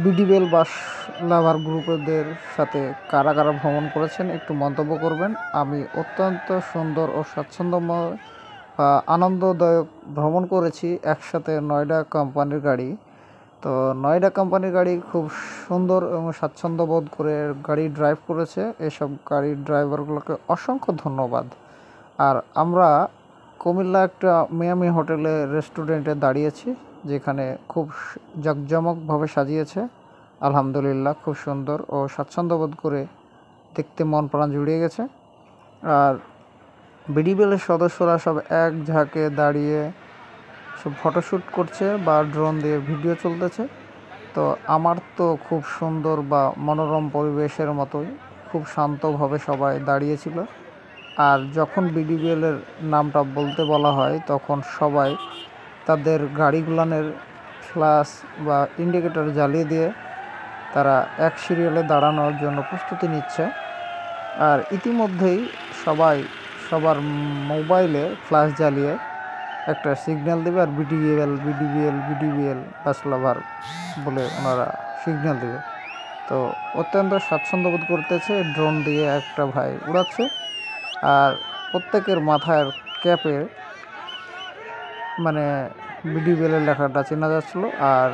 বিডিবেল বাস লাভার গ্রুপের সাথে কারা কারা ভ্রমণ করেছেন একটু মন্তব্য করবেন। আমি অত্যন্ত সুন্দর ও স্বাচ্ছন্দ্যময় আনন্দদায়ক ভ্রমণ করেছি একসাথে নয়ডা কোম্পানির গাড়ি। তো নয়ডা কোম্পানির গাড়ি খুব সুন্দর এবং স্বাচ্ছন্দ্য বোধ করে গাড়ি ড্রাইভ করেছে। এসব গাড়ির ড্রাইভারগুলোকে অসংখ্য ধন্যবাদ। আর আমরা কুমিল্লা একটা মিয়ামি হোটেলে রেস্টুরেন্টে দাঁড়িয়েছি, যেখানে খুব জাঁকজমকভাবে সাজিয়েছে। আলহামদুলিল্লাহ, খুব সুন্দর ও স্বাচ্ছন্দ্যবোধ করে দেখতে মন প্রাণ জুড়িয়ে গেছে। আর বিডিবিএলের সদস্যরা সব এক ঝাঁকে দাঁড়িয়ে সব ফটোশ্যুট করছে বা ড্রোন দিয়ে ভিডিও চলতেছে। তো আমার তো খুব সুন্দর বা মনোরম পরিবেশের মতোই খুব শান্তভাবে সবাই দাঁড়িয়েছিল। আর যখন বিডিবিএলের নামটা বলতে বলা হয় তখন সবাই তাদের গাড়িগুলানের ফ্ল্যাশ বা ইন্ডিকেটর জ্বালিয়ে দিয়ে তারা এক সিরিয়ালে দাঁড়ানোর জন্য প্রস্তুতি নিচ্ছে। আর ইতিমধ্যেই সবাই সবার মোবাইলে ফ্ল্যাশ জ্বালিয়ে একটা সিগন্যাল দেবে, আর বিডিবিএল বিডিবিএল বিডিবিএল বাস লাভার বলে ওনারা সিগন্যাল দেবে। তো অত্যন্ত স্বাচ্ছন্দ্য বোধ করতেছে। ড্রোন দিয়ে একটা ভাই উড়াচ্ছে, আর প্রত্যেকের মাথার ক্যাপে মানে বিডিবিএলের লেখাটা চেনা যাচ্ছিলো, আর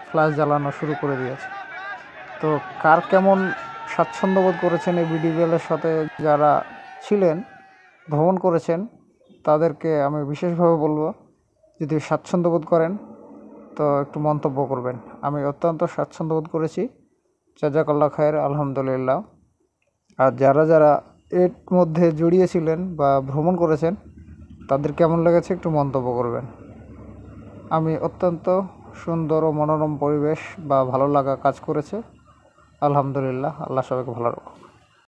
ফ্ল্যাশ জ্বালানো শুরু করে দিয়েছে। তো কার কেমন স্বাচ্ছন্দ্য বোধ করেছেন এই বিডিবিএলের সাথে যারা ছিলেন, ভ্রমণ করেছেন, তাদেরকে আমি বিশেষভাবে বলবো, যদি স্বাচ্ছন্দ্য বোধ করেন তো একটু মন্তব্য করবেন। আমি অত্যন্ত স্বাচ্ছন্দ্য বোধ করেছি। জাযাকাল্লাহ খায়ের, আলহামদুলিল্লাহ। আর যারা যারা এর মধ্যে জড়িয়েছিলেন বা ভ্রমণ করেছেন, তাদের কেমন লেগেছে একটু মন্তব্য করবেন। আমি অত্যন্ত সুন্দর ও মনোরম পরিবেশ বা ভালো লাগা কাজ করেছে। আলহামদুলিল্লাহ, আল্লাহ সবাইকে ভালো রাখুন।